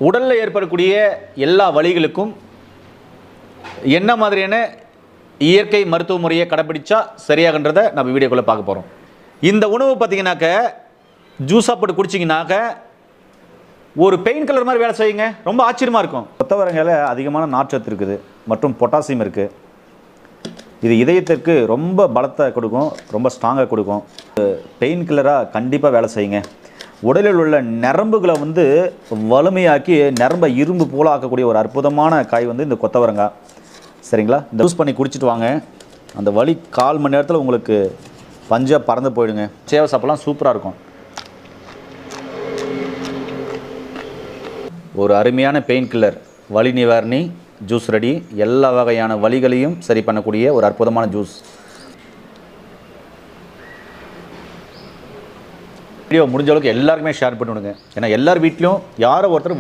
உடலில் ஏற்படக்கூடிய எல்லா வலிகளுக்கும் என்ன மாதிரியான இயற்கை மருத்துவ முறையை கடைப்பிடிச்சா சரியாகன்றதை நம்ம வீடியோக்குள்ளே பார்க்க போகிறோம். இந்த உணவு பார்த்தீங்கன்னாக்க ஜூஸாக போட்டு குடிச்சிங்கனாக்க ஒரு பெயின் கில்லர் மாதிரி வேலை செய்யுங்க. ரொம்ப ஆச்சரியமாக இருக்கும். கொத்தவரங்காயில் அதிகமான நார்ச்சத்து இருக்குது மற்றும் பொட்டாசியம் இருக்குது. இது இதயத்திற்கு ரொம்ப பலத்தை கொடுக்கும், ரொம்ப ஸ்ட்ராங்காக கொடுக்கும். பெயின் கில்லராக கண்டிப்பாக வேலை செய்யுங்க. உடலில் உள்ள நரம்புகளை வலிமையாக்கி நரம்பை இரும்பு போல ஆக்கக்கூடிய ஒரு அற்புதமான காய் இந்த கொத்தவரங்காய். சரிங்களா? இந்த யூஸ் பண்ணி குடிச்சிட்டு வாங்க. அந்த வலி 1/4 மணி நேரத்தில் உங்களுக்கு பஞ்சாக பறந்து போயிடுங்க. சேவை சாப்பிட்லாம், சூப்பராக இருக்கும். ஒரு அருமையான பெயின் கில்லர் வலி நிவாரணி ஜூஸ் ரெடி. எல்லா வகையான வலிகளையும் சரி பண்ணக்கூடிய ஒரு அற்புதமான ஜூஸ். வீடியோ முடிஞ்ச அளவுக்கு எல்லாருக்குமே ஷேர் பண்ணிவிடுங்க. ஏன்னா எல்லார் வீட்லேயும் யாரோ ஒருத்தர்